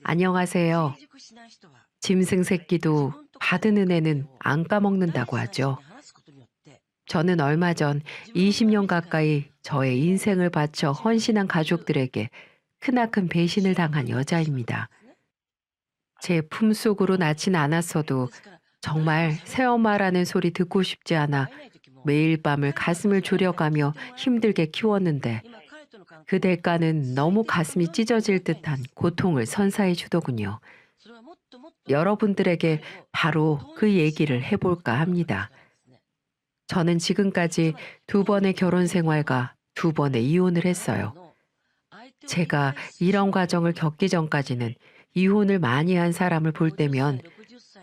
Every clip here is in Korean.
안녕하세요. 짐승 새끼도 받은 은혜는 안 까먹는다고 하죠. 저는 얼마 전 20년 가까이 저의 인생을 바쳐 헌신한 가족들에게 크나큰 배신을 당한 여자입니다. 제 품속으로 낳진 않았어도 정말 새엄마라는 소리 듣고 싶지 않아 매일 밤을 가슴을 졸여가며 힘들게 키웠는데 그 대가는 너무 가슴이 찢어질 듯한 고통을 선사해 주더군요. 여러분들에게 바로 그 얘기를 해볼까 합니다. 저는 지금까지 두 번의 결혼 생활과 두 번의 이혼을 했어요. 제가 이런 과정을 겪기 전까지는 이혼을 많이 한 사람을 볼 때면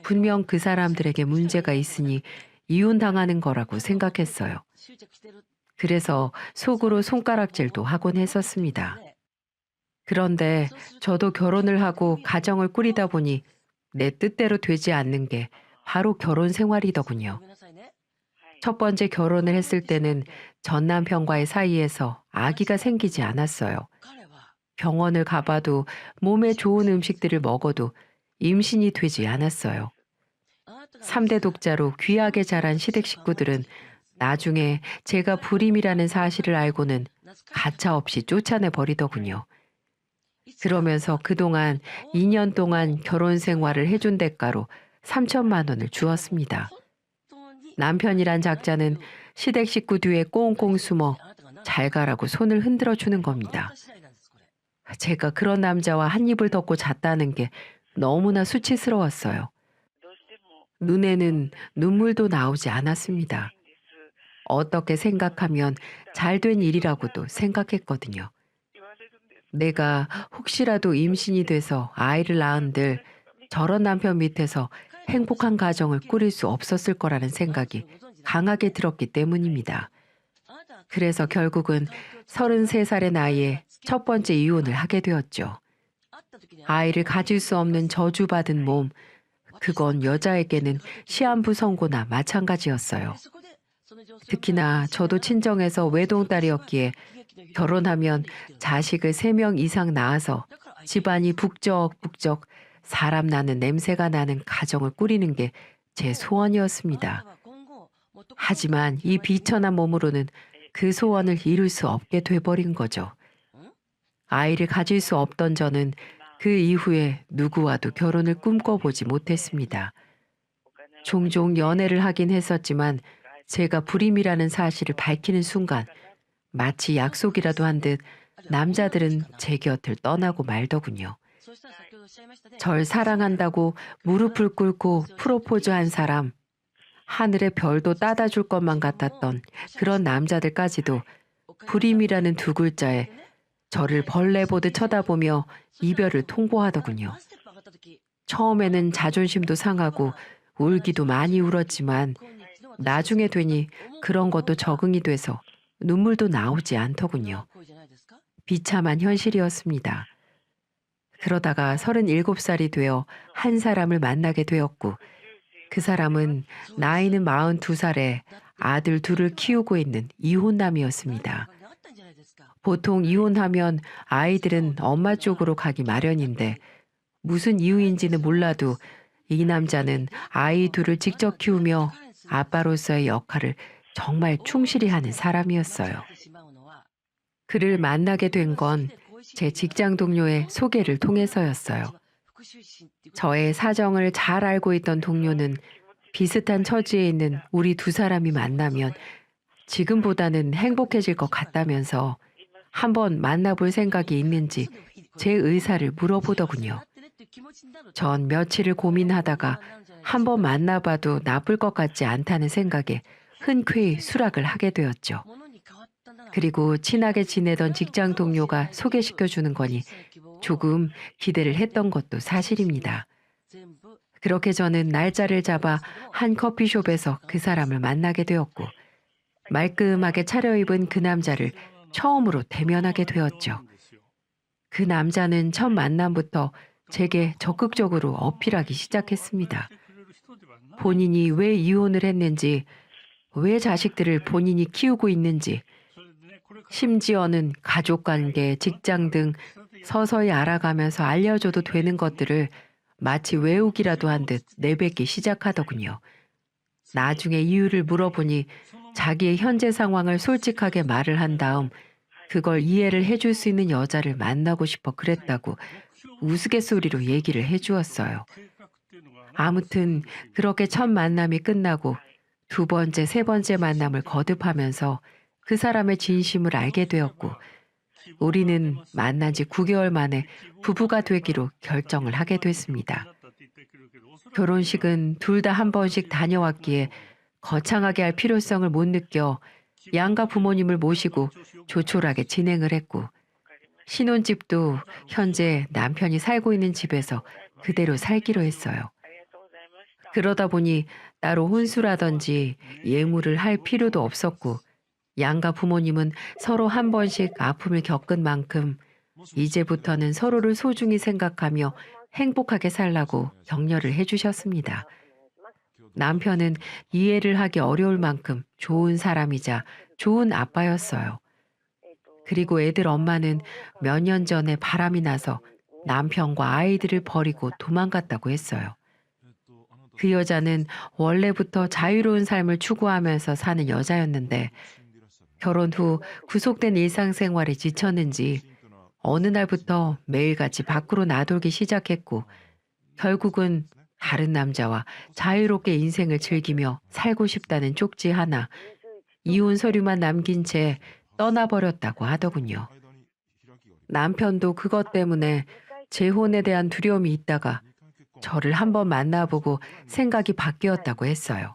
분명 그 사람들에게 문제가 있으니 이혼당하는 거라고 생각했어요. 그래서 속으로 손가락질도 하곤 했었습니다. 그런데 저도 결혼을 하고 가정을 꾸리다 보니 내 뜻대로 되지 않는 게 바로 결혼 생활이더군요. 첫 번째 결혼을 했을 때는 전 남편과의 사이에서 아기가 생기지 않았어요. 병원을 가봐도 몸에 좋은 음식들을 먹어도 임신이 되지 않았어요. 3대 독자로 귀하게 자란 시댁 식구들은 나중에 제가 불임이라는 사실을 알고는 가차없이 쫓아내 버리더군요. 그러면서 그동안 2년 동안 결혼 생활을 해준 대가로 3천만 원을 주었습니다. 남편이란 작자는 시댁 식구 뒤에 꽁꽁 숨어 잘 가라고 손을 흔들어 주는 겁니다. 제가 그런 남자와 한 입을 덮고 잤다는 게 너무나 수치스러웠어요. 눈에는 눈물도 나오지 않았습니다. 어떻게 생각하면 잘된 일이라고도 생각했거든요. 내가 혹시라도 임신이 돼서 아이를 낳은들 저런 남편 밑에서 행복한 가정을 꾸릴 수 없었을 거라는 생각이 강하게 들었기 때문입니다. 그래서 결국은 33살의 나이에 첫 번째 이혼을 하게 되었죠. 아이를 가질 수 없는 저주받은 몸, 그건 여자에게는 시한부 선고나 마찬가지였어요. 특히나 저도 친정에서 외동딸이었기에 결혼하면 자식을 3명 이상 낳아서 집안이 북적북적 사람 나는 냄새가 나는 가정을 꾸리는 게 제 소원이었습니다. 하지만 이 비천한 몸으로는 그 소원을 이룰 수 없게 돼버린 거죠. 아이를 가질 수 없던 저는 그 이후에 누구와도 결혼을 꿈꿔보지 못했습니다. 종종 연애를 하긴 했었지만 제가 불임이라는 사실을 밝히는 순간 마치 약속이라도 한 듯 남자들은 제 곁을 떠나고 말더군요. 절 사랑한다고 무릎을 꿇고 프로포즈한 사람, 하늘의 별도 따다 줄 것만 같았던 그런 남자들까지도 불임이라는 두 글자에 저를 벌레 보듯 쳐다보며 이별을 통보하더군요. 처음에는 자존심도 상하고 울기도 많이 울었지만 나중에 되니 그런 것도 적응이 돼서 눈물도 나오지 않더군요. 비참한 현실이었습니다. 그러다가 37살이 되어 한 사람을 만나게 되었고 그 사람은 나이는 42살에 아들 둘을 키우고 있는 이혼남이었습니다. 보통 이혼하면 아이들은 엄마 쪽으로 가기 마련인데 무슨 이유인지는 몰라도 이 남자는 아이 둘을 직접 키우며 아빠로서의 역할을 정말 충실히 하는 사람이었어요. 그를 만나게 된 건 제 직장 동료의 소개를 통해서였어요. 저의 사정을 잘 알고 있던 동료는 비슷한 처지에 있는 우리 두 사람이 만나면 지금보다는 행복해질 것 같다면서 한번 만나볼 생각이 있는지 제 의사를 물어보더군요. 전 며칠을 고민하다가 한번 만나봐도 나쁠 것 같지 않다는 생각에 흔쾌히 수락을 하게 되었죠. 그리고 친하게 지내던 직장 동료가 소개시켜주는 거니 조금 기대를 했던 것도 사실입니다. 그렇게 저는 날짜를 잡아 한 커피숍에서 그 사람을 만나게 되었고 말끔하게 차려입은 그 남자를 처음으로 대면하게 되었죠. 그 남자는 첫 만남부터 제게 적극적으로 어필하기 시작했습니다. 본인이 왜 이혼을 했는지, 왜 자식들을 본인이 키우고 있는지, 심지어는 가족관계, 직장 등 서서히 알아가면서 알려줘도 되는 것들을 마치 외우기라도 한 듯 내뱉기 시작하더군요. 나중에 이유를 물어보니 자기의 현재 상황을 솔직하게 말을 한 다음 그걸 이해를 해줄 수 있는 여자를 만나고 싶어 그랬다고 우스갯소리로 얘기를 해주었어요. 아무튼 그렇게 첫 만남이 끝나고 두 번째, 세 번째 만남을 거듭하면서 그 사람의 진심을 알게 되었고 우리는 만난 지 9개월 만에 부부가 되기로 결정을 하게 됐습니다. 결혼식은 둘 다 한 번씩 다녀왔기에 거창하게 할 필요성을 못 느껴 양가 부모님을 모시고 조촐하게 진행을 했고 신혼집도 현재 남편이 살고 있는 집에서 그대로 살기로 했어요. 그러다 보니 따로 혼수라든지 예물을 할 필요도 없었고 양가 부모님은 서로 한 번씩 아픔을 겪은 만큼 이제부터는 서로를 소중히 생각하며 행복하게 살라고 격려를 해주셨습니다. 남편은 이해를 하기 어려울 만큼 좋은 사람이자 좋은 아빠였어요. 그리고 애들 엄마는 몇 년 전에 바람이 나서 남편과 아이들을 버리고 도망갔다고 했어요. 그 여자는 원래부터 자유로운 삶을 추구하면서 사는 여자였는데 결혼 후 구속된 일상생활에 지쳤는지 어느 날부터 매일같이 밖으로 나돌기 시작했고 결국은 다른 남자와 자유롭게 인생을 즐기며 살고 싶다는 쪽지 하나, 이혼 서류만 남긴 채 떠나버렸다고 하더군요. 남편도 그것 때문에 재혼에 대한 두려움이 있다가 저를 한번 만나보고 생각이 바뀌었다고 했어요.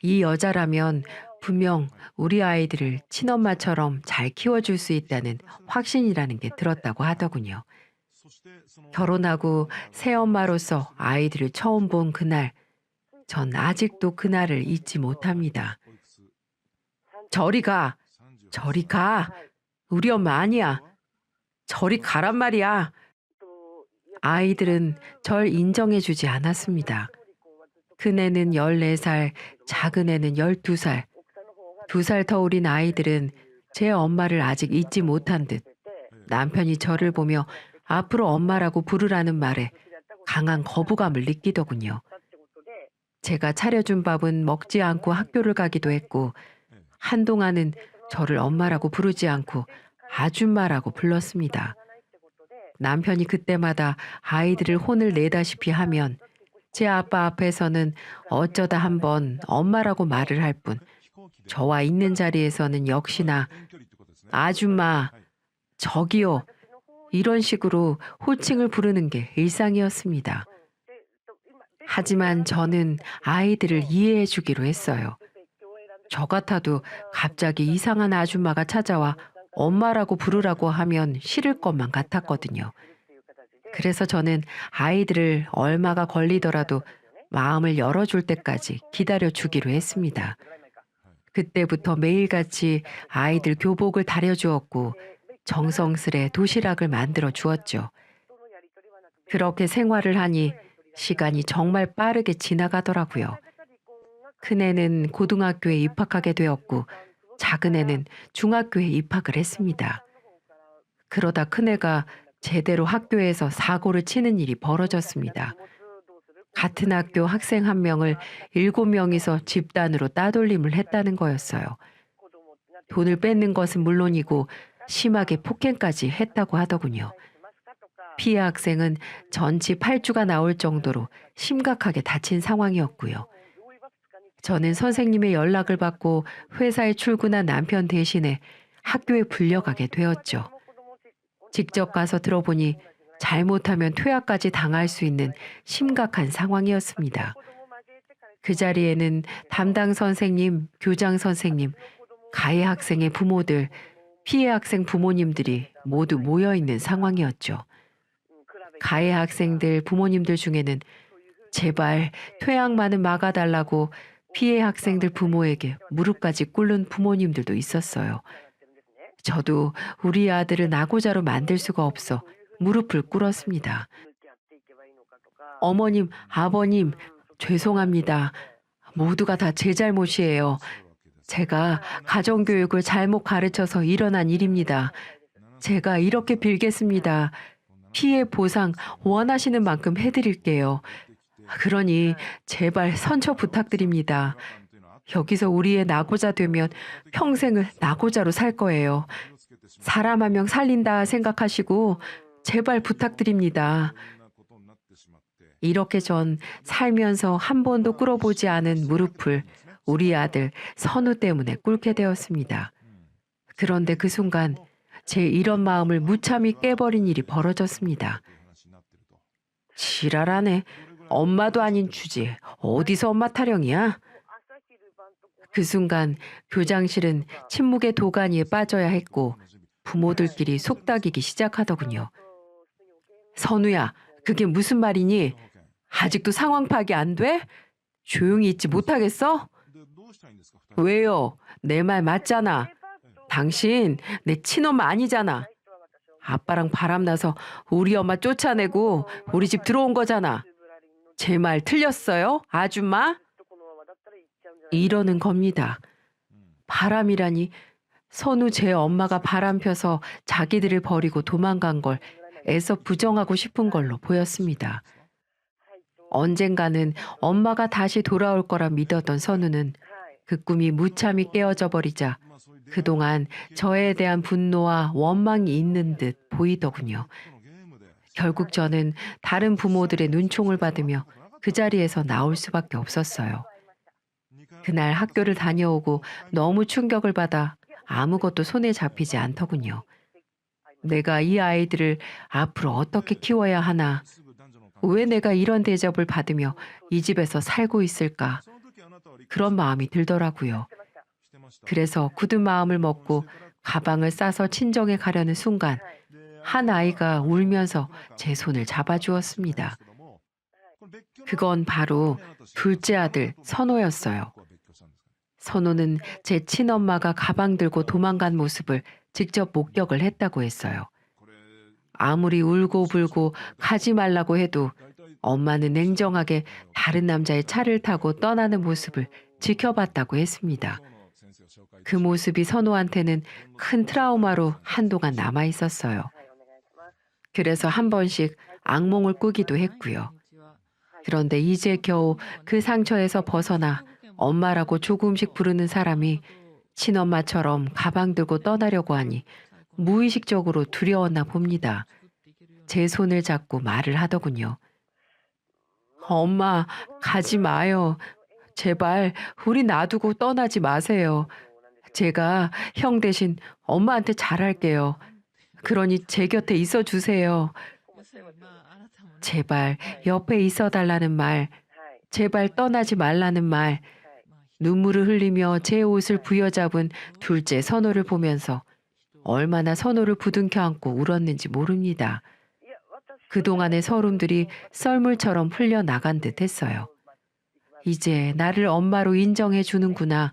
이 여자라면 분명 우리 아이들을 친엄마처럼 잘 키워줄 수 있다는 확신이라는 게 들었다고 하더군요. 결혼하고 새엄마로서 아이들을 처음 본 그날, 전 아직도 그날을 잊지 못합니다. 저리 가! 저리 가! 우리 엄마 아니야! 저리 가란 말이야! 아이들은 절 인정해주지 않았습니다. 큰애는 14살, 작은애는 12살. 2살 터울인 아이들은 제 엄마를 아직 잊지 못한 듯 남편이 저를 보며 앞으로 엄마라고 부르라는 말에 강한 거부감을 느끼더군요. 제가 차려준 밥은 먹지 않고 학교를 가기도 했고 한동안은 저를 엄마라고 부르지 않고 아줌마라고 불렀습니다. 남편이 그때마다 아이들을 혼을 내다시피 하면 제 아빠 앞에서는 어쩌다 한번 엄마라고 말을 할 뿐 저와 있는 자리에서는 역시나 아줌마, 저기요 이런 식으로 호칭을 부르는 게 일상이었습니다. 하지만 저는 아이들을 이해해 주기로 했어요. 저 같아도 갑자기 이상한 아줌마가 찾아와 엄마라고 부르라고 하면 싫을 것만 같았거든요. 그래서 저는 아이들을 얼마가 걸리더라도 마음을 열어줄 때까지 기다려 주기로 했습니다. 그때부터 매일같이 아이들 교복을 다려주었고 정성스레 도시락을 만들어 주었죠. 그렇게 생활을 하니 시간이 정말 빠르게 지나가더라고요. 큰애는 고등학교에 입학하게 되었고 작은애는 중학교에 입학을 했습니다. 그러다 큰애가 제대로 학교에서 사고를 치는 일이 벌어졌습니다. 같은 학교 학생 한 명을 7명이서 집단으로 따돌림을 했다는 거였어요. 돈을 뺏는 것은 물론이고 심하게 폭행까지 했다고 하더군요. 피해 학생은 전치 8주가 나올 정도로 심각하게 다친 상황이었고요. 저는 선생님의 연락을 받고 회사에 출근한 남편 대신에 학교에 불려가게 되었죠. 직접 가서 들어보니 잘못하면 퇴학까지 당할 수 있는 심각한 상황이었습니다. 그 자리에는 담당 선생님, 교장 선생님, 가해 학생의 부모들, 피해 학생 부모님들이 모두 모여 있는 상황이었죠. 가해 학생들 부모님들 중에는 제발 퇴학만은 막아달라고 피해 학생들 부모에게 무릎까지 꿇는 부모님들도 있었어요. 저도 우리 아들을 낙오자로 만들 수가 없어 무릎을 꿇었습니다. 어머님, 아버님, 죄송합니다. 모두가 다 제 잘못이에요. 제가 가정교육을 잘못 가르쳐서 일어난 일입니다. 제가 이렇게 빌겠습니다. 피해 보상 원하시는 만큼 해드릴게요. 그러니 제발 선처 부탁드립니다. 여기서 우리의 낙오자 되면 평생을 낙오자로 살 거예요. 사람 한 명 살린다 생각하시고 제발 부탁드립니다. 이렇게 전 살면서 한 번도 꿇어보지 않은 무릎을 우리 아들 선우 때문에 꿇게 되었습니다. 그런데 그 순간 제 이런 마음을 무참히 깨버린 일이 벌어졌습니다. 지랄하네. 엄마도 아닌 주제. 어디서 엄마 타령이야? 그 순간 교장실은 침묵의 도가니에 빠져야 했고 부모들끼리 속닥이기 시작하더군요. 선우야, 그게 무슨 말이니? 아직도 상황 파악이 안 돼? 조용히 있지 못하겠어? 왜요? 내 말 맞잖아. 당신 내 친엄마 아니잖아. 아빠랑 바람나서 우리 엄마 쫓아내고 우리 집 들어온 거잖아. 제 말 틀렸어요? 아줌마? 이러는 겁니다. 바람이라니 선우 제 엄마가 바람 펴서 자기들을 버리고 도망간 걸 애써 부정하고 싶은 걸로 보였습니다. 언젠가는 엄마가 다시 돌아올 거라 믿었던 선우는 그 꿈이 무참히 깨어져 버리자 그동안 저에 대한 분노와 원망이 있는 듯 보이더군요. 결국 저는 다른 부모들의 눈총을 받으며 그 자리에서 나올 수밖에 없었어요. 그날 학교를 다녀오고 너무 충격을 받아 아무것도 손에 잡히지 않더군요. 내가 이 아이들을 앞으로 어떻게 키워야 하나? 왜 내가 이런 대접을 받으며 이 집에서 살고 있을까? 그런 마음이 들더라고요. 그래서 굳은 마음을 먹고 가방을 싸서 친정에 가려는 순간 한 아이가 울면서 제 손을 잡아주었습니다. 그건 바로 둘째 아들 선호였어요. 선호는 제 친엄마가 가방 들고 도망간 모습을 직접 목격을 했다고 했어요. 아무리 울고 불고 가지 말라고 해도 엄마는 냉정하게 다른 남자의 차를 타고 떠나는 모습을 지켜봤다고 했습니다. 그 모습이 선호한테는 큰 트라우마로 한동안 남아 있었어요. 그래서 한 번씩 악몽을 꾸기도 했고요. 그런데 이제 겨우 그 상처에서 벗어나 엄마라고 조금씩 부르는 사람이 친엄마처럼 가방 들고 떠나려고 하니 무의식적으로 두려웠나 봅니다. 제 손을 잡고 말을 하더군요. 엄마, 가지 마요. 제발 우리 놔두고 떠나지 마세요. 제가 형 대신 엄마한테 잘할게요. 그러니 제 곁에 있어 주세요. 제발 옆에 있어 달라는 말, 제발 떠나지 말라는 말, 눈물을 흘리며 제 옷을 부여잡은 둘째 선호를 보면서 얼마나 선호를 부둥켜 안고 울었는지 모릅니다. 그동안의 서름들이 썰물처럼 흘려나간 듯 했어요. 이제 나를 엄마로 인정해 주는구나.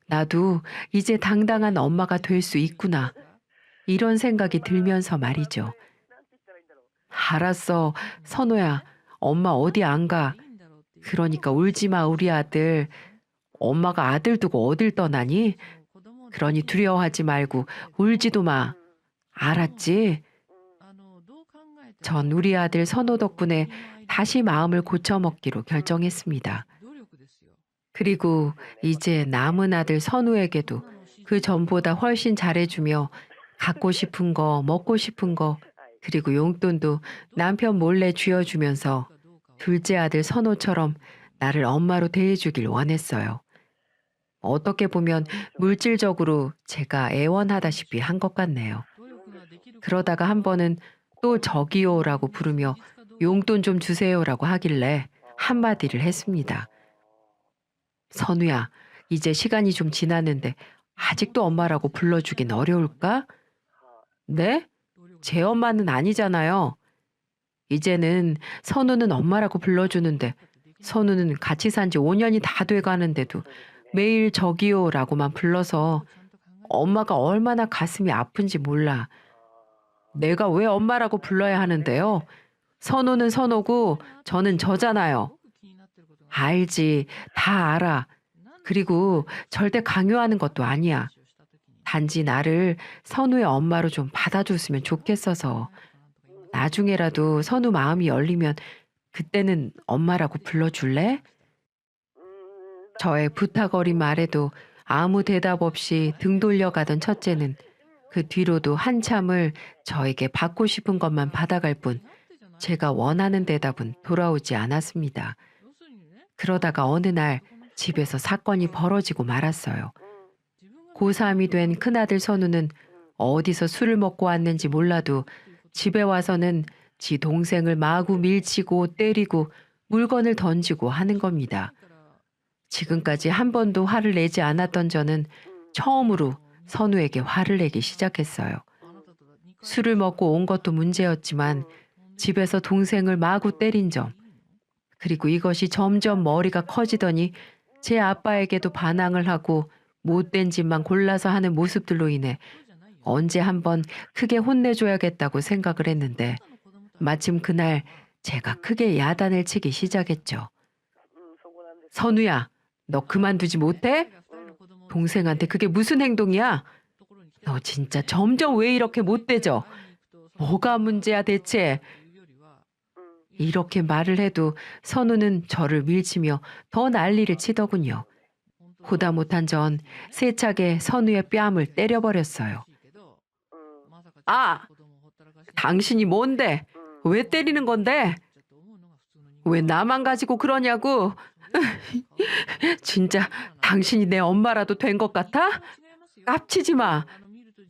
나도 이제 당당한 엄마가 될 수 있구나. 이런 생각이 들면서 말이죠. 알았어, 선호야. 엄마 어디 안 가. 그러니까 울지 마, 우리 아들. 엄마가 아들 두고 어딜 떠나니? 그러니 두려워하지 말고 울지도 마. 알았지? 전 우리 아들 선호 덕분에 다시 마음을 고쳐먹기로 결정했습니다. 그리고 이제 남은 아들 선우에게도 그 전보다 훨씬 잘해주며 갖고 싶은 거, 먹고 싶은 거, 그리고 용돈도 남편 몰래 쥐어주면서 둘째 아들 선호처럼 나를 엄마로 대해주길 원했어요. 어떻게 보면 물질적으로 제가 애원하다시피 한 것 같네요. 그러다가 한 번은 또 저기요라고 부르며 용돈 좀 주세요라고 하길래 한마디를 했습니다. 선우야, 이제 시간이 좀 지났는데 아직도 엄마라고 불러주긴 어려울까? 네? 제 엄마는 아니잖아요. 이제는 선우는 엄마라고 불러주는데 선우는 같이 산 지 5년이 다 돼가는데도 매일 저기요라고만 불러서 엄마가 얼마나 가슴이 아픈지 몰라. 내가 왜 엄마라고 불러야 하는데요? 선우는 선우고 저는 저잖아요. 알지. 다 알아. 그리고 절대 강요하는 것도 아니야. 단지 나를 선우의 엄마로 좀 받아줬으면 좋겠어서 나중에라도 선우 마음이 열리면 그때는 엄마라고 불러줄래? 저의 부탁 어린 말에도 아무 대답 없이 등 돌려가던 첫째는 그 뒤로도 한참을 저에게 받고 싶은 것만 받아갈 뿐 제가 원하는 대답은 돌아오지 않았습니다. 그러다가 어느 날 집에서 사건이 벌어지고 말았어요. 고3이 된 큰아들 선우는 어디서 술을 먹고 왔는지 몰라도 집에 와서는 지 동생을 마구 밀치고 때리고 물건을 던지고 하는 겁니다. 지금까지 한 번도 화를 내지 않았던 저는 처음으로 선우에게 화를 내기 시작했어요. 술을 먹고 온 것도 문제였지만 집에서 동생을 마구 때린 점, 그리고 이것이 점점 머리가 커지더니 제 아빠에게도 반항을 하고 못된 짓만 골라서 하는 모습들로 인해 언제 한번 크게 혼내줘야겠다고 생각을 했는데 마침 그날 제가 크게 야단을 치기 시작했죠. 선우야, 너 그만두지 못해? 동생한테 그게 무슨 행동이야? 너 진짜 점점 왜 이렇게 못되져? 뭐가 문제야 대체? 이렇게 말을 해도 선우는 저를 밀치며 더 난리를 치더군요. 보다 못한 전 세차게 선우의 뺨을 때려버렸어요. 아! 당신이 뭔데? 왜 때리는 건데? 왜 나만 가지고 그러냐고? 진짜 당신이 내 엄마라도 된 것 같아? 깝치지 마.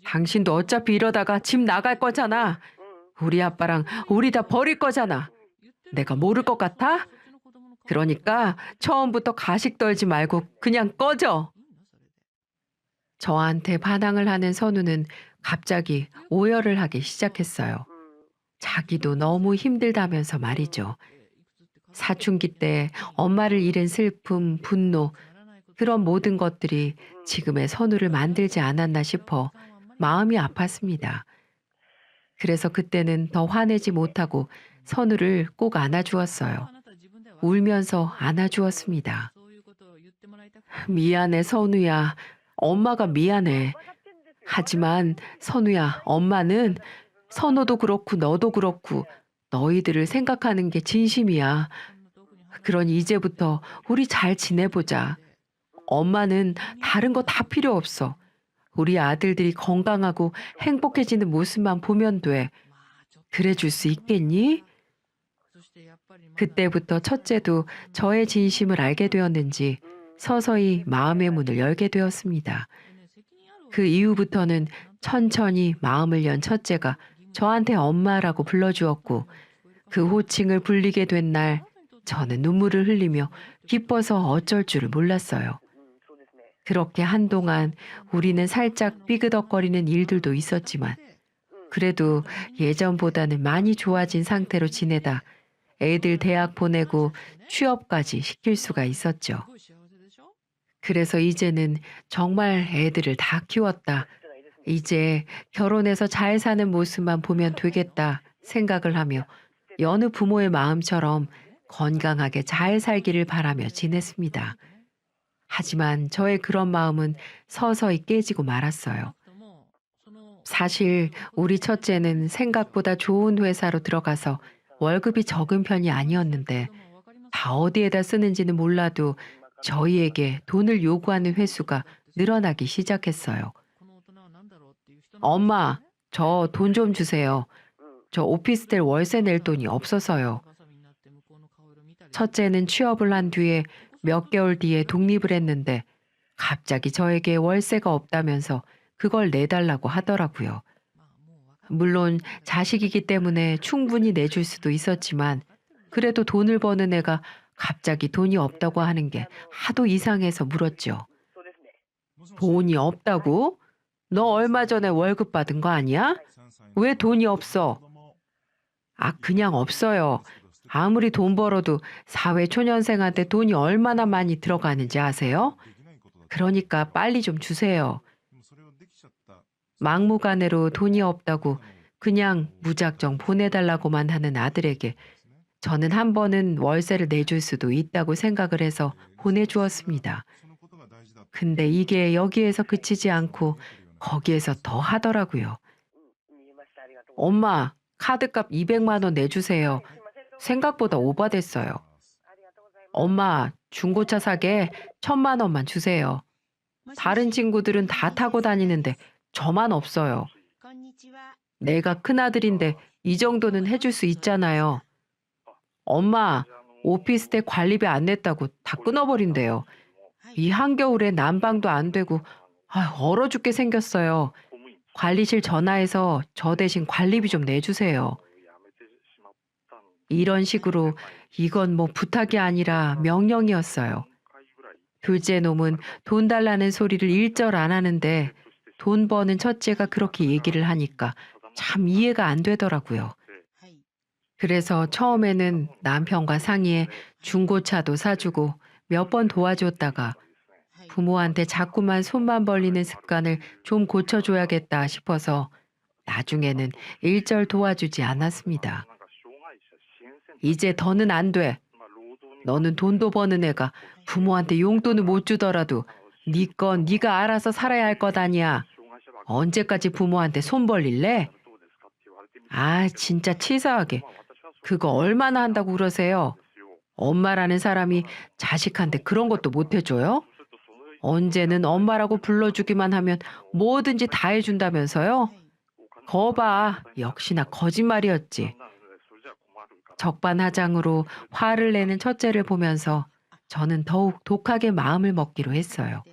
당신도 어차피 이러다가 집 나갈 거잖아. 우리 아빠랑 우리 다 버릴 거잖아. 내가 모를 것 같아? 그러니까 처음부터 가식 떨지 말고 그냥 꺼져. 저한테 반항을 하는 선우는 갑자기 오열을 하기 시작했어요. 자기도 너무 힘들다면서 말이죠. 사춘기 때 엄마를 잃은 슬픔, 분노, 그런 모든 것들이 지금의 선우를 만들지 않았나 싶어 마음이 아팠습니다. 그래서 그때는 더 화내지 못하고 선우를 꼭 안아주었어요. 울면서 안아주었습니다. 미안해, 선우야. 엄마가 미안해. 하지만 선우야, 엄마는 선우도 그렇고 너도 그렇고 너희들을 생각하는 게 진심이야. 그러니 이제부터 우리 잘 지내보자. 엄마는 다른 거 다 필요 없어. 우리 아들들이 건강하고 행복해지는 모습만 보면 돼. 그래 줄 수 있겠니? 그때부터 첫째도 저의 진심을 알게 되었는지 서서히 마음의 문을 열게 되었습니다. 그 이후부터는 천천히 마음을 연 첫째가 저한테 엄마라고 불러주었고 그 호칭을 불리게 된 날 저는 눈물을 흘리며 기뻐서 어쩔 줄을 몰랐어요. 그렇게 한동안 우리는 살짝 삐그덕거리는 일들도 있었지만 그래도 예전보다는 많이 좋아진 상태로 지내다 애들 대학 보내고 취업까지 시킬 수가 있었죠. 그래서 이제는 정말 애들을 다 키웠다. 이제 결혼해서 잘 사는 모습만 보면 되겠다 생각을 하며 여느 부모의 마음처럼 건강하게 잘 살기를 바라며 지냈습니다. 하지만 저의 그런 마음은 서서히 깨지고 말았어요. 사실 우리 첫째는 생각보다 좋은 회사로 들어가서 월급이 적은 편이 아니었는데 다 어디에다 쓰는지는 몰라도 저희에게 돈을 요구하는 횟수가 늘어나기 시작했어요. 엄마, 저 돈 좀 주세요. 저 오피스텔 월세 낼 돈이 없어서요. 첫째는 취업을 한 뒤에 몇 개월 뒤에 독립을 했는데 갑자기 저에게 월세가 없다면서 그걸 내달라고 하더라고요. 물론 자식이기 때문에 충분히 내줄 수도 있었지만 그래도 돈을 버는 애가 갑자기 돈이 없다고 하는 게 하도 이상해서 물었죠. 돈이 없다고? 너 얼마 전에 월급 받은 거 아니야? 왜 돈이 없어? 아, 그냥 없어요. 아무리 돈 벌어도 사회초년생한테 돈이 얼마나 많이 들어가는지 아세요? 그러니까 빨리 좀 주세요. 막무가내로 돈이 없다고 그냥 무작정 보내달라고만 하는 아들에게 저는 한 번은 월세를 내줄 수도 있다고 생각을 해서 보내주었습니다. 근데 이게 여기에서 그치지 않고 거기에서 더 하더라고요. 엄마, 카드값 200만 원 내주세요. 생각보다 오버됐어요. 엄마, 중고차 사게 1000만 원만 주세요. 다른 친구들은 다 타고 다니는데 저만 없어요. 내가 큰아들인데 이 정도는 해줄 수 있잖아요. 엄마, 오피스텔 관리비 안 냈다고 다 끊어버린대요. 이 한겨울에 난방도 안 되고 얼어 죽게 생겼어요. 관리실 전화해서 저 대신 관리비 좀 내주세요. 이런 식으로 이건 뭐 부탁이 아니라 명령이었어요. 둘째 놈은 돈 달라는 소리를 일절 안 하는데 돈 버는 첫째가 그렇게 얘기를 하니까 참 이해가 안 되더라고요. 그래서 처음에는 남편과 상의해 중고차도 사주고 몇 번 도와줬다가 부모한테 자꾸만 손만 벌리는 습관을 좀 고쳐줘야겠다 싶어서 나중에는 일절 도와주지 않았습니다. 이제 더는 안 돼. 너는 돈도 버는 애가 부모한테 용돈을 못 주더라도 네 건 네가 알아서 살아야 할 것 아니야. 언제까지 부모한테 손 벌릴래? 아, 진짜 치사하게. 그거 얼마나 한다고 그러세요? 엄마라는 사람이 자식한테 그런 것도 못 해줘요? 언제는 엄마라고 불러주기만 하면 뭐든지 다 해준다면서요? 거봐, 역시나 거짓말이었지. 적반하장으로 화를 내는 첫째를 보면서 저는 더욱 독하게 마음을 먹기로 했어요.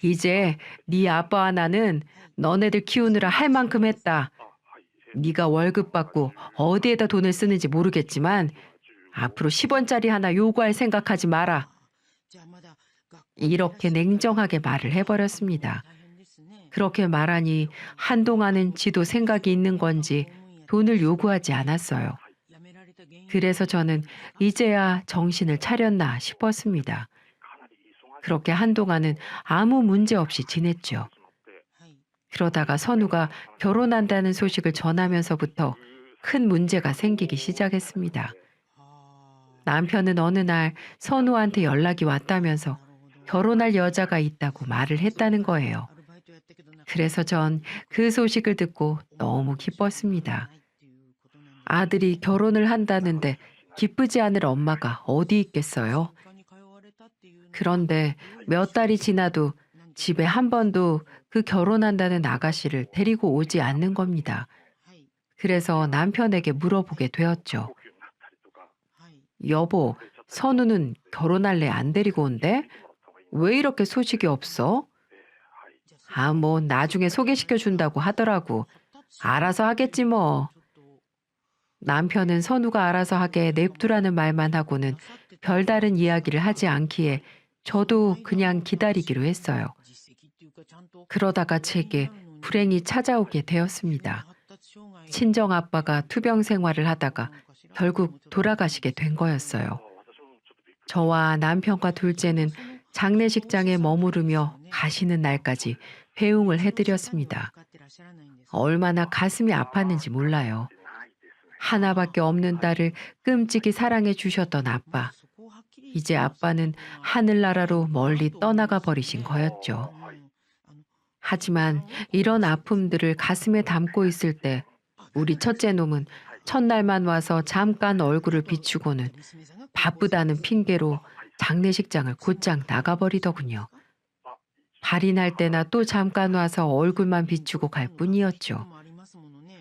이제 네 아빠와 나는 너네들 키우느라 할 만큼 했다. 네가 월급 받고 어디에다 돈을 쓰는지 모르겠지만 앞으로 10원짜리 하나 요구할 생각하지 마라. 이렇게 냉정하게 말을 해버렸습니다. 그렇게 말하니 한동안은 지도 생각이 있는 건지 돈을 요구하지 않았어요. 그래서 저는 이제야 정신을 차렸나 싶었습니다. 그렇게 한동안은 아무 문제 없이 지냈죠. 그러다가 선우가 결혼한다는 소식을 전하면서부터 큰 문제가 생기기 시작했습니다. 남편은 어느 날 선우한테 연락이 왔다면서 결혼할 여자가 있다고 말을 했다는 거예요. 그래서 전 그 소식을 듣고 너무 기뻤습니다. 아들이 결혼을 한다는데 기쁘지 않을 엄마가 어디 있겠어요? 그런데 몇 달이 지나도 집에 한 번도 그 결혼한다는 아가씨를 데리고 오지 않는 겁니다. 그래서 남편에게 물어보게 되었죠. 여보, 선우는 결혼할래 안 데리고 온대? 왜 이렇게 소식이 없어? 아, 뭐 나중에 소개시켜 준다고 하더라고. 알아서 하겠지 뭐. 남편은 선우가 알아서 하게 냅두라는 말만 하고는 별다른 이야기를 하지 않기에 저도 그냥 기다리기로 했어요. 그러다가 제게 불행이 찾아오게 되었습니다. 친정 아빠가 투병 생활을 하다가 결국 돌아가시게 된 거였어요. 저와 남편과 둘째는 장례식장에 머무르며 가시는 날까지 배웅을 해드렸습니다. 얼마나 가슴이 아팠는지 몰라요. 하나밖에 없는 딸을 끔찍이 사랑해 주셨던 아빠. 이제 아빠는 하늘나라로 멀리 떠나가 버리신 거였죠. 하지만 이런 아픔들을 가슴에 담고 있을 때 우리 첫째 놈은 첫날만 와서 잠깐 얼굴을 비추고는 바쁘다는 핑계로 장례식장을 곧장 나가버리더군요. 발이 날 때나 또 잠깐 와서 얼굴만 비추고 갈 뿐이었죠.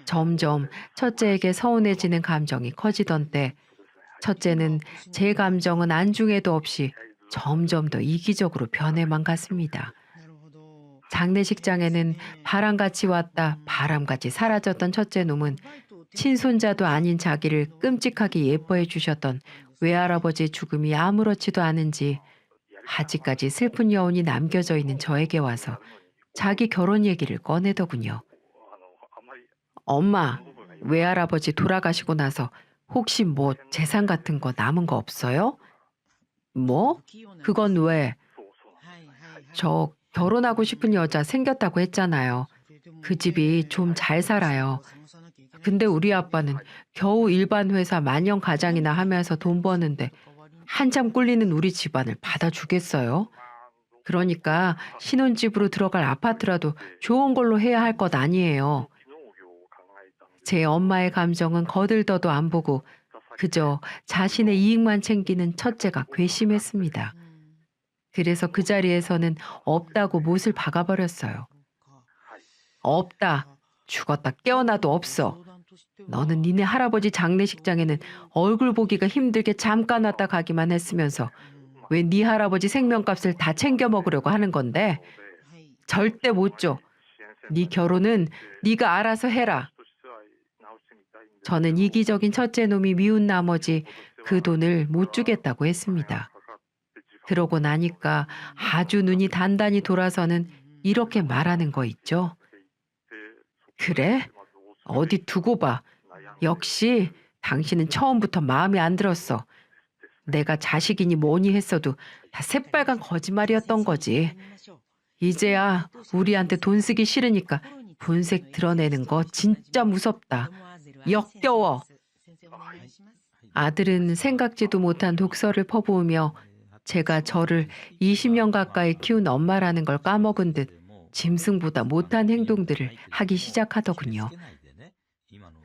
점점 첫째에게 서운해지는 감정이 커지던 때 첫째는 제 감정은 안중에도 없이 점점 더 이기적으로 변해만 갔습니다. 장례식장에는 바람같이 왔다 바람같이 사라졌던 첫째 놈은 친손자도 아닌 자기를 끔찍하게 예뻐해 주셨던 외할아버지의 죽음이 아무렇지도 않은지 아직까지 슬픈 여운이 남겨져 있는 저에게 와서 자기 결혼 얘기를 꺼내더군요. 엄마, 외할아버지 돌아가시고 나서 혹시 뭐 재산 같은 거 남은 거 없어요? 뭐? 그건 왜? 저 결혼하고 싶은 여자 생겼다고 했잖아요. 그 집이 좀 잘 살아요. 근데 우리 아빠는 겨우 일반 회사 만년 가장이나 하면서 돈 버는데 한참 꿀리는 우리 집안을 받아주겠어요? 그러니까 신혼집으로 들어갈 아파트라도 좋은 걸로 해야 할 것 아니에요. 제 엄마의 감정은 거들떠도 안 보고 그저 자신의 이익만 챙기는 첫째가 괘씸했습니다. 그래서 그 자리에서는 없다고 못을 박아버렸어요. 없다. 죽었다 깨어나도 없어. 너는 니네 할아버지 장례식장에는 얼굴 보기가 힘들게 잠깐 왔다 가기만 했으면서 왜 네 할아버지 생명값을 다 챙겨 먹으려고 하는 건데? 절대 못 줘. 네 결혼은 네가 알아서 해라. 저는 이기적인 첫째 놈이 미운 나머지 그 돈을 못 주겠다고 했습니다. 그러고 나니까 아주 눈이 단단히 돌아서는 이렇게 말하는 거 있죠. 그래? 어디 두고 봐. 역시 당신은 처음부터 마음에 안 들었어. 내가 자식이니 뭐니 했어도 다 새빨간 거짓말이었던 거지. 이제야 우리한테 돈 쓰기 싫으니까 본색 드러내는 거 진짜 무섭다. 역겨워. 아들은 생각지도 못한 독서를 퍼부으며 제가 저를 20년 가까이 키운 엄마라는 걸 까먹은 듯 짐승보다 못한 행동들을 하기 시작하더군요.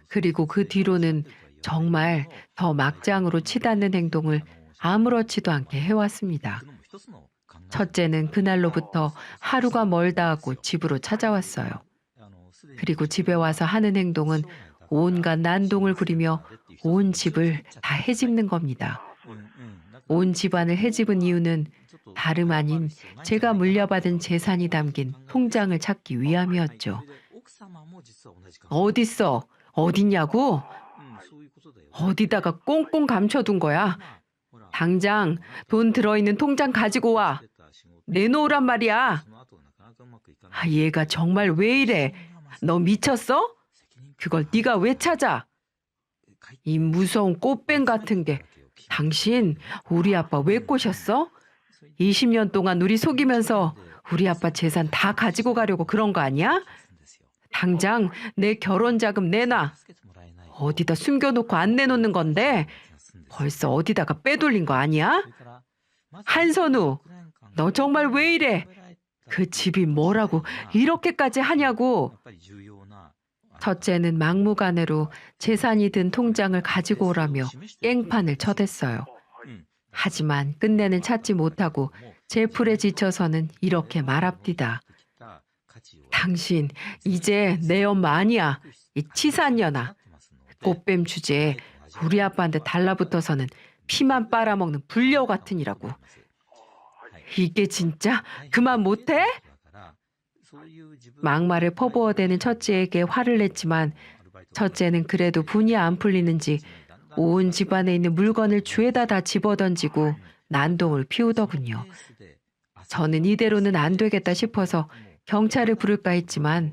그리고 그 뒤로는 정말 더 막장으로 치닫는 행동을 아무렇지도 않게 해왔습니다. 첫째는 그날로부터 하루가 멀다 하고 집으로 찾아왔어요. 그리고 집에 와서 하는 행동은 온갖 난동을 부리며 온 집을 다 헤집는 겁니다. 온 집안을 헤집은 이유는 다름 아닌 제가 물려받은 재산이 담긴 통장을 찾기 위함이었죠. 어딨어? 어딨냐고? 어디다가 꽁꽁 감춰둔 거야? 당장 돈 들어있는 통장 가지고 와. 내놓으란 말이야. 아, 얘가 정말 왜 이래? 너 미쳤어? 그걸 네가 왜 찾아? 이 무서운 꽃뱀 같은 게. 당신 우리 아빠 왜 꼬셨어? 20년 동안 우리 속이면서 우리 아빠 재산 다 가지고 가려고 그런 거 아니야? 당장 내 결혼 자금 내놔. 어디다 숨겨놓고 안 내놓는 건데 벌써 어디다가 빼돌린 거 아니야? 한선우, 너 정말 왜 이래? 그 집이 뭐라고 이렇게까지 하냐고. 첫째는 막무가내로 재산이 든 통장을 가지고 오라며 깽판을 쳐댔어요. 하지만 끝내는 찾지 못하고 제 풀에 지쳐서는 이렇게 말합디다. 당신 이제 내 엄마 아니야. 이 치사년아. 꽃뱀 주제에 우리 아빠한테 달라붙어서는 피만 빨아먹는 불려 같으니라고. 이게 진짜 그만 못해? 막말을 퍼부어대는 첫째에게 화를 냈지만 첫째는 그래도 분이 안 풀리는지 온 집안에 있는 물건을 주에다 다 집어던지고 난동을 피우더군요. 저는 이대로는 안 되겠다 싶어서 경찰을 부를까 했지만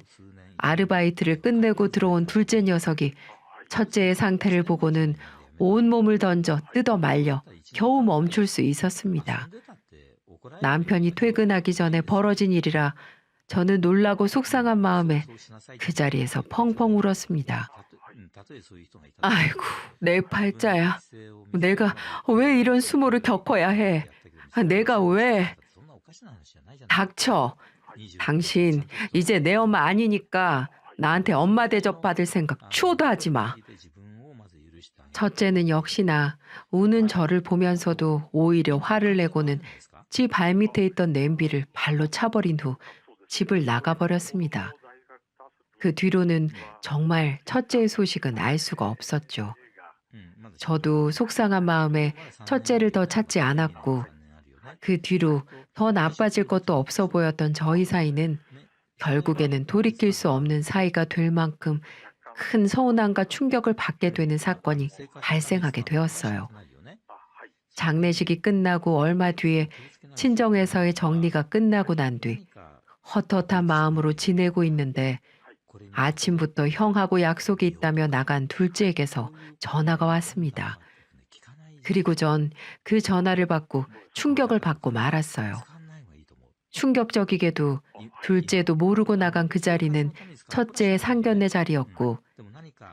아르바이트를 끝내고 들어온 둘째 녀석이 첫째의 상태를 보고는 온몸을 던져 뜯어 말려 겨우 멈출 수 있었습니다. 남편이 퇴근하기 전에 벌어진 일이라 저는 놀라고 속상한 마음에 그 자리에서 펑펑 울었습니다. 아이고, 내 팔자야. 내가 왜 이런 수모를 겪어야 해? 내가 왜? 닥쳐. 당신 이제 내 엄마 아니니까 나한테 엄마 대접 받을 생각 추호도 하지 마. 첫째는 역시나 우는 저를 보면서도 오히려 화를 내고는 집 발밑에 있던 냄비를 발로 차버린 후 집을 나가버렸습니다. 그 뒤로는 정말 첫째의 소식은 알 수가 없었죠. 저도 속상한 마음에 첫째를 더 찾지 않았고 그 뒤로 더 나빠질 것도 없어 보였던 저희 사이는 결국에는 돌이킬 수 없는 사이가 될 만큼 큰 서운함과 충격을 받게 되는 사건이 발생하게 되었어요. 장례식이 끝나고 얼마 뒤에 친정에서의 정리가 끝나고 난 뒤 헛헛한 마음으로 지내고 있는데 아침부터 형하고 약속이 있다며 나간 둘째에게서 전화가 왔습니다. 그리고 전 그 전화를 받고 충격을 받고 말았어요. 충격적이게도 둘째도 모르고 나간 그 자리는 첫째의 상견례 자리였고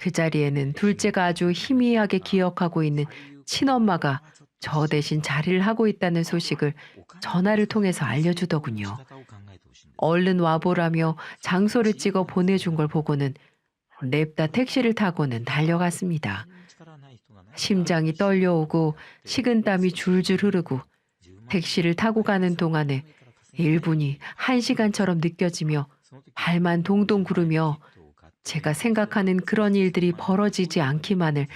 그 자리에는 둘째가 아주 희미하게 기억하고 있는 친엄마가 저 대신 자리를 하고 있다는 소식을 전화를 통해서 알려주더군요. 얼른 와보라며 장소를 찍어 보내준 걸 보고는 냅다 택시를 타고는 달려갔습니다. 심장이 떨려오고 식은땀이 줄줄 흐르고 택시를 타고 가는 동안에 1분이 1시간처럼 느껴지며 발만 동동 구르며 제가 생각하는 그런 일들이 벌어지지 않기만을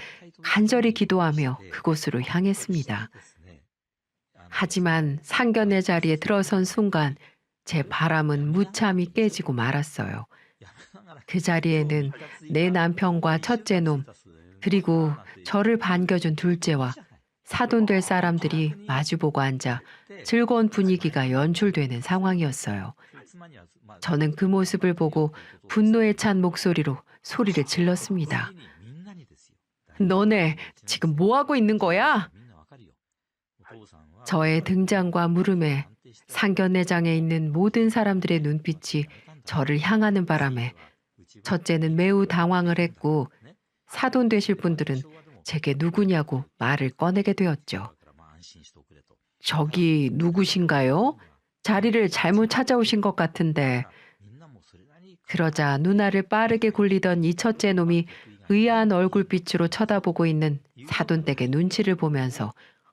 간절히 기도하며 그곳으로 향했습니다. 하지만 상견례 자리에 들어선 순간 제 바람은 무참히 깨지고 말았어요. 그 자리에는 내 남편과 첫째 놈, 그리고 저를 반겨준 둘째와 사돈될 사람들이 마주보고 앉아 즐거운 분위기가 연출되는 상황이었어요. 저는 그 모습을 보고 분노에 찬 목소리로 소리를 질렀습니다. 너네 지금 뭐 하고 있는 거야? 저의 등장과 물음에 상견례장에 있는 모든 사람들의 눈빛이 저를 향하는 바람에 첫째는 매우 당황을 했고 사돈 되실 분들은 제게 누구냐고 말을 꺼내게 되었죠. 저기 누구신가요? 자리를 잘못 찾아오신 것 같은데. 그러자 누나를 빠르게 굴리던 이 첫째 놈이 의아한 얼굴빛으로 쳐다보고 있는 사돈댁의 눈치를 보면서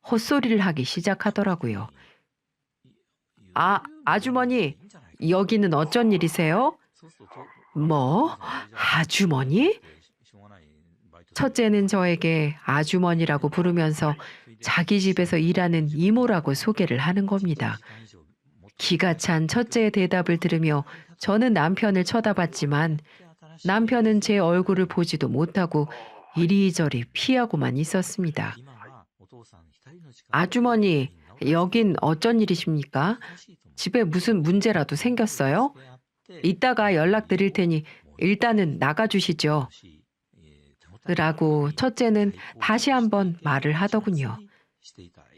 헛소리를 하기 시작하더라고요. 아주머니, 여기는 어쩐 일이세요? 뭐? 아주머니? 첫째는 저에게 아주머니라고 부르면서 자기 집에서 일하는 이모라고 소개를 하는 겁니다. 기가 찬 첫째의 대답을 들으며 저는 남편을 쳐다봤지만 남편은 제 얼굴을 보지도 못하고 이리저리 피하고만 있었습니다. 아주머니, 여긴 어쩐 일이십니까? 집에 무슨 문제라도 생겼어요? 이따가 연락드릴 테니 일단은 나가주시죠. 라고 첫째는 다시 한번 말을 하더군요.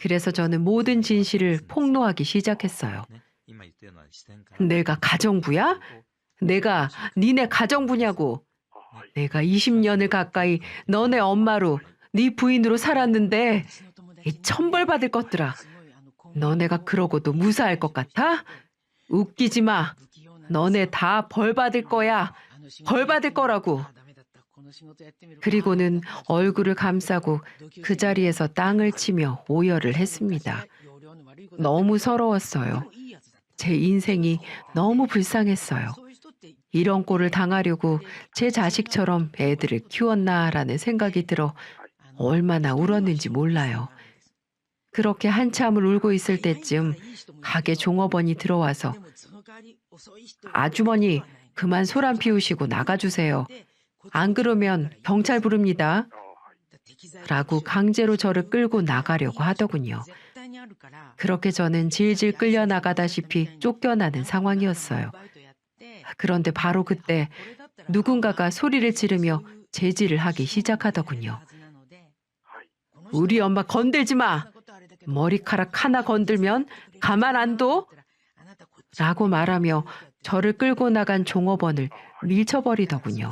그래서 저는 모든 진실을 폭로하기 시작했어요. 내가 가정부야? 내가 니네 가정부냐고. 내가 20년을 가까이 너네 엄마로 네 부인으로 살았는데 이 천벌받을 것들아. 너네가 그러고도 무사할 것 같아? 웃기지 마. 너네 다 벌받을 거야. 벌받을 거라고. 그리고는 얼굴을 감싸고 그 자리에서 땅을 치며 오열을 했습니다. 너무 서러웠어요. 제 인생이 너무 불쌍했어요. 이런 꼴을 당하려고 제 자식처럼 애들을 키웠나라는 생각이 들어 얼마나 울었는지 몰라요. 그렇게 한참을 울고 있을 때쯤 가게 종업원이 들어와서 아주머니, 그만 소란 피우시고 나가주세요. 안 그러면 경찰 부릅니다. 라고 강제로 저를 끌고 나가려고 하더군요. 그렇게 저는 질질 끌려나가다시피 쫓겨나는 상황이었어요. 그런데 바로 그때 누군가가 소리를 지르며 제지를 하기 시작하더군요. 우리 엄마 건들지 마! 머리카락 하나 건들면 가만 안 둬? 라고 말하며 저를 끌고 나간 종업원을 밀쳐버리더군요.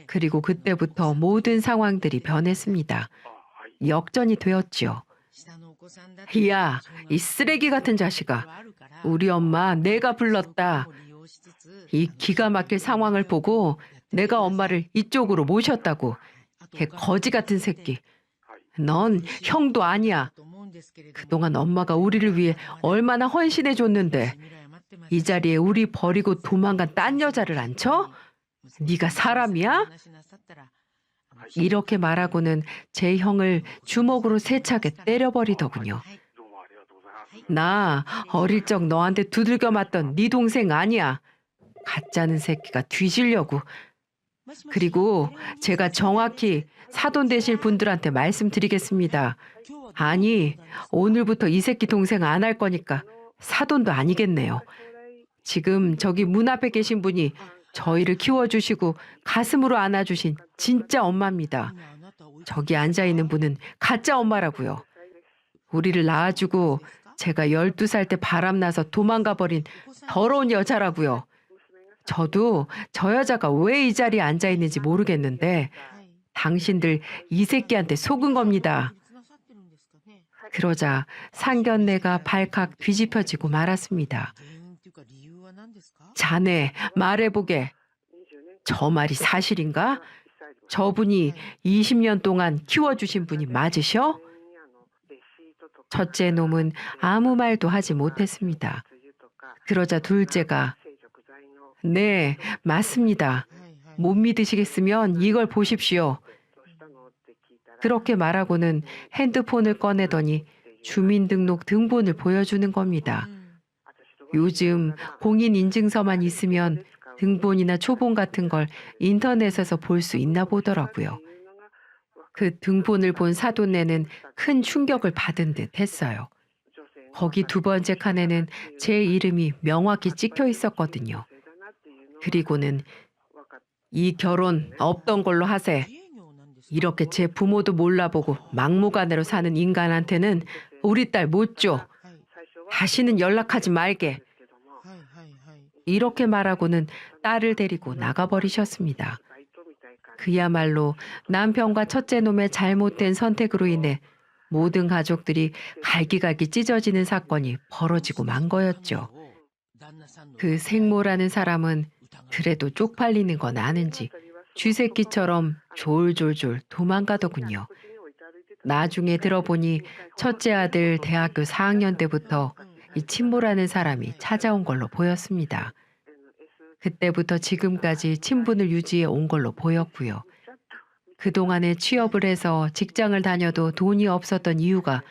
그리고 그때부터 모든 상황들이 변했습니다. 역전이 되었지요. 야, 이 쓰레기 같은 자식아. 우리 엄마 내가 불렀다. 이 기가 막힐 상황을 보고 내가 엄마를 이쪽으로 모셨다고. 걔 거지 같은 새끼. 넌 형도 아니야. 그동안 엄마가 우리를 위해 얼마나 헌신해 줬는데 이 자리에 우리 버리고 도망간 딴 여자를 앉혀? 네가 사람이야? 이렇게 말하고는 제 형을 주먹으로 세차게 때려버리더군요. 나 어릴 적 너한테 두들겨 맞던 네 동생 아니야. 가짜는 새끼가 뒤지려고. 그리고 제가 정확히 사돈 되실 분들한테 말씀드리겠습니다. 아니, 오늘부터 이 새끼 동생 안 할 거니까 사돈도 아니겠네요. 지금 저기 문 앞에 계신 분이 저희를 키워주시고 가슴으로 안아주신 진짜 엄마입니다. 저기 앉아있는 분은 가짜 엄마라고요. 우리를 낳아주고 제가 12살 때 바람나서 도망가버린 더러운 여자라고요. 저도 저 여자가 왜 이 자리에 앉아있는지 모르겠는데 당신들 이 새끼한테 속은 겁니다. 그러자 상견례가 발칵 뒤집혀지고 말았습니다. 原因っていうか理由は何ですか？ 자네 말해보게. 저 말이 사실인가? 저분이 20년 동안 키워주신 분이 맞으셔? 첫째 놈은 아무 말도 하지 못했습니다. 그러자 둘째가 네, 맞습니다. はいはい。 못 믿으시겠으면 이걸 보십시오. 그렇게 말하고는 핸드폰을 꺼내더니 주민등록 등본을 보여주는 겁니다. うん。 요즘 공인인증서만 있으면 등본이나 초본 같은 걸 인터넷에서 볼 수 있나 보더라고요. 그 등본을 본 사돈네는 큰 충격을 받은 듯 했어요. 거기 두 번째 칸에는 제 이름이 명확히 찍혀 있었거든요. 그리고는 이 결혼 없던 걸로 하세. 自営業なんですか？ 이렇게 제 부모도 몰라보고 막무가내로 사는 인간한테는 우리 딸 못 줘. はい。 다시는 연락하지 말게. はいはいはい。 이렇게 말하고는 딸을 데리고 나가버리셨습니다. 그야말로 남편과 첫째 놈의 잘못된 선택으로 인해 모든 가족들이 갈기갈기 찢어지는 사건이 벌어지고 만 거였죠. 그 생모라는 사람은 그래도 쪽팔리는 건 아는지 쥐새끼처럼 졸졸졸 도망가더군요. 나중에 들어보니 첫째 아들 대학교 4학년 때부터 이 친모라는 사람이 찾아온 걸로 보였습니다. 그때부터 지금까지 친분을 유지해 온 걸로 보였고요. 그동안에 취업을 해서 직장을 다녀도 돈이 없었던 이유가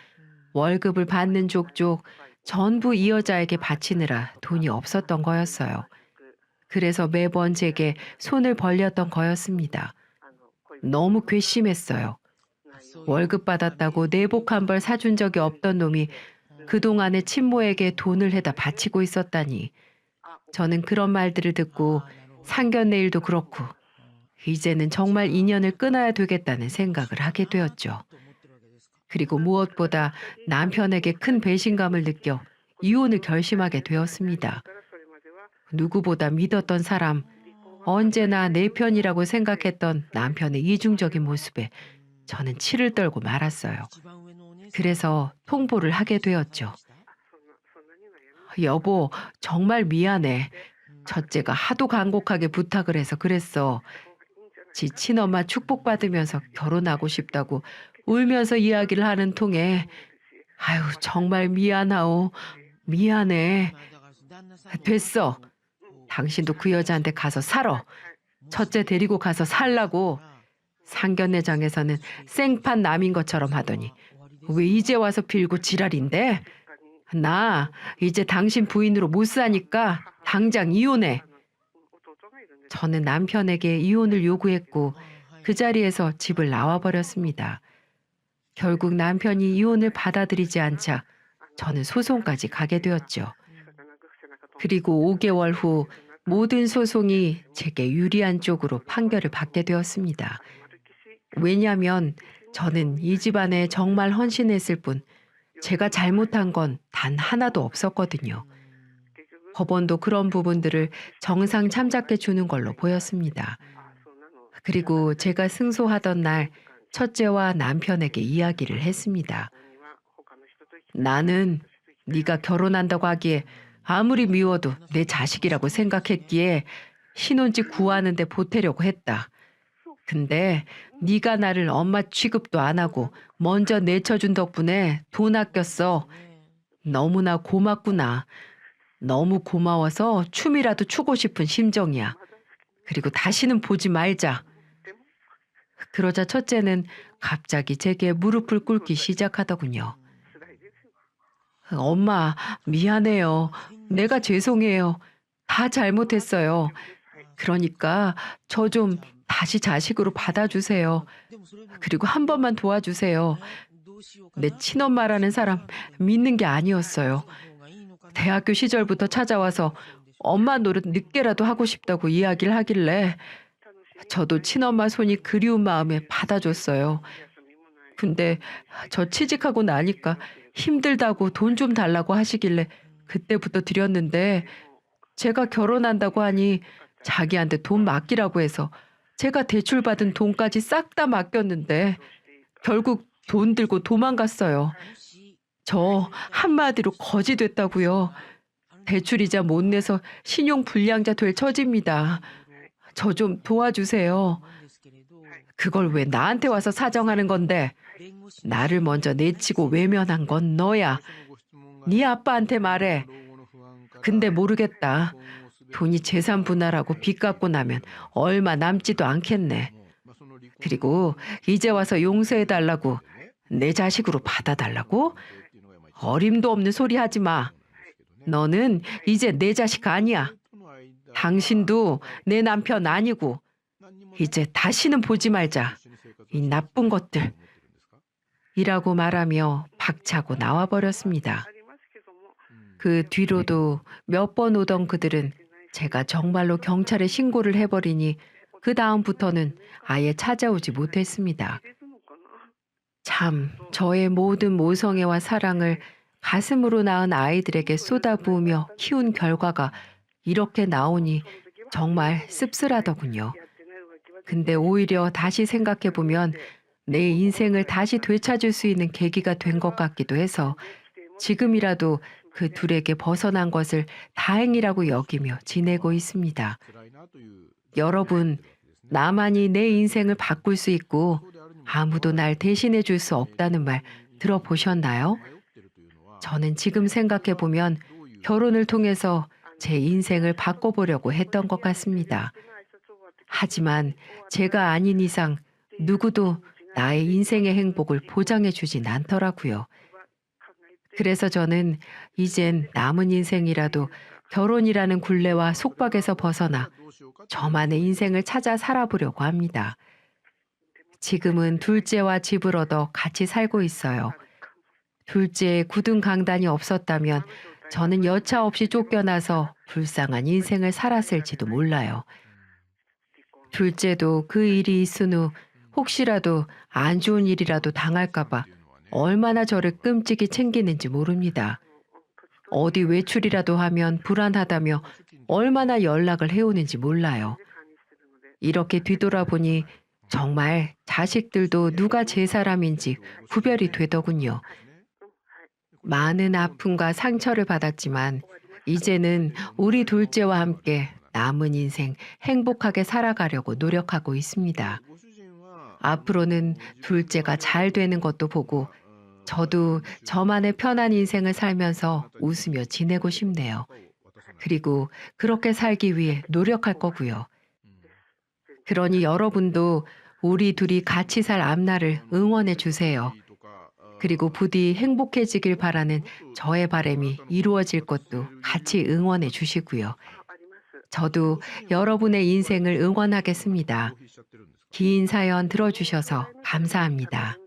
월급을 받는 족족 전부 이 여자에게 바치느라 돈이 없었던 거였어요. 그래서 매번 제게 손을 벌렸던 거였습니다. 너무 괘씸했어요. 월급 받았다고 내복 한 벌 사준 적이 없던 놈이 그동안에 친모에게 돈을 해다 바치고 있었다니. 저는 그런 말들을 듣고 상견례 일도 그렇고 이제는 정말 인연을 끊어야 되겠다는 생각을 하게 되었죠. 그리고 무엇보다 남편에게 큰 배신감을 느껴 이혼을 결심하게 되었습니다. 누구보다 믿었던 사람, 언제나 내 편이라고 생각했던 남편의 이중적인 모습에 저는 치를 떨고 말았어요. 그래서 통보를 하게 되었죠. 여보, 정말 미안해. 첫째가 하도 간곡하게 부탁을 해서 그랬어. 지 친엄마 축복받으면서 결혼하고 싶다고 울면서 이야기를 하는 통에 아유 정말 미안하오. 미안해. 됐어. 당신도 그 여자한테 가서 살아. 첫째 데리고 가서 살라고. 상견례장에서는 생판 남인 것처럼 하더니 왜 이제 와서 빌고 지랄인데? 나 이제 당신 부인으로 못 사니까 당장 이혼해. 저는 남편에게 이혼을 요구했고 그 자리에서 집을 나와버렸습니다. 결국 남편이 이혼을 받아들이지 않자 저는 소송까지 가게 되었죠. 그리고 5개월 후 모든 소송이 제게 유리한 쪽으로 판결을 받게 되었습니다. 왜냐하면 저는 이 집안에 정말 헌신했을 뿐 제가 잘못한 건 단 하나도 없었거든요. 법원도 그런 부분들을 정상 참작해 주는 걸로 보였습니다. 그리고 제가 승소하던 날 첫째와 남편에게 이야기를 했습니다. 나는 네가 결혼한다고 하기에 아무리 미워도 내 자식이라고 생각했기에 신혼집 구하는 데 보태려고 했다. 근데 네가 나를 엄마 취급도 안 하고 먼저 내쳐준 덕분에 돈 아꼈어. 너무나 고맙구나. 너무 고마워서 춤이라도 추고 싶은 심정이야. 그리고 다시는 보지 말자. 그러자 첫째는 갑자기 제게 무릎을 꿇기 시작하더군요. 엄마, 미안해요. 내가 죄송해요. 다 잘못했어요. 그러니까 저 좀 다시 자식으로 받아주세요. 그리고 한 번만 도와주세요. 내 친엄마라는 사람 믿는 게 아니었어요. 대학교 시절부터 찾아와서 엄마 노릇 늦게라도 하고 싶다고 이야기를 하길래 저도 친엄마 손이 그리운 마음에 받아줬어요. 근데 저 취직하고 나니까 힘들다고 돈 좀 달라고 하시길래 그때부터 드렸는데 제가 결혼한다고 하니 자기한테 돈 맡기라고 해서 제가 대출받은 돈까지 싹 다 맡겼는데 결국 돈 들고 도망갔어요. 저 한마디로 거지 됐다고요. 대출이자 못 내서 신용 불량자 될 처지입니다. 저 좀 도와주세요. 그걸 왜 나한테 와서 사정하는 건데? 나를 먼저 내치고 외면한 건 너야. 네 아빠한테 말해. 근데 모르겠다. 돈이 재산 분할하고 빚 갚고 나면 얼마 남지도 않겠네. 그리고 이제 와서 용서해달라고, 내 자식으로 받아달라고? 어림도 없는 소리 하지 마. 너는 이제 내 자식 아니야. 당신도 내 남편 아니고, 이제 다시는 보지 말자. 이 나쁜 것들. 이라고 말하며 박차고 나와버렸습니다. 그 뒤로도 몇 번 오던 그들은 제가 정말로 경찰에 신고를 해버리니 그 다음부터는 아예 찾아오지 못했습니다. 참, 저의 모든 모성애와 사랑을 가슴으로 낳은 아이들에게 쏟아부으며 키운 결과가 이렇게 나오니 정말 씁쓸하더군요. 근데 오히려 다시 생각해보면 내 인생을 다시 되찾을 수 있는 계기가 된 것 같기도 해서 지금이라도 그 둘에게 벗어난 것을 다행이라고 여기며 지내고 있습니다. 여러분, 나만이 내 인생을 바꿀 수 있고 아무도 날 대신해 줄 수 없다는 말 들어보셨나요? 저는 지금 생각해보면 결혼을 통해서 제 인생을 바꿔보려고 했던 것 같습니다. 하지만 제가 아닌 이상 누구도 나의 인생의 행복을 보장해 주진 않더라고요. 그래서 저는 이젠 남은 인생이라도 결혼이라는 굴레와 속박에서 벗어나 저만의 인생을 찾아 살아보려고 합니다. 지금은 둘째와 집을 얻어 같이 살고 있어요. 둘째의 굳은 강단이 없었다면 저는 여차 없이 쫓겨나서 불쌍한 인생을 살았을지도 몰라요. 둘째도 그 일이 있은 후 혹시라도 안 좋은 일이라도 당할까봐 얼마나 저를 끔찍이 챙기는지 모릅니다. 어디 외출이라도 하면 불안하다며 얼마나 연락을 해오는지 몰라요. 이렇게 뒤돌아보니 정말 자식들도 누가 제 사람인지 구별이 되더군요. 많은 아픔과 상처를 받았지만 이제는 우리 둘째와 함께 남은 인생 행복하게 살아가려고 노력하고 있습니다. 앞으로는 둘째가 잘 되는 것도 보고 저도 저만의 편한 인생을 살면서 웃으며 지내고 싶네요. 그리고 그렇게 살기 위해 노력할 거고요. 그러니 여러분도 우리 둘이 같이 살 앞날을 응원해 주세요. 그리고 부디 행복해지길 바라는 저의 바람이 이루어질 것도 같이 응원해 주시고요. 저도 여러분의 인생을 응원하겠습니다. 긴 사연 들어주셔서 감사합니다.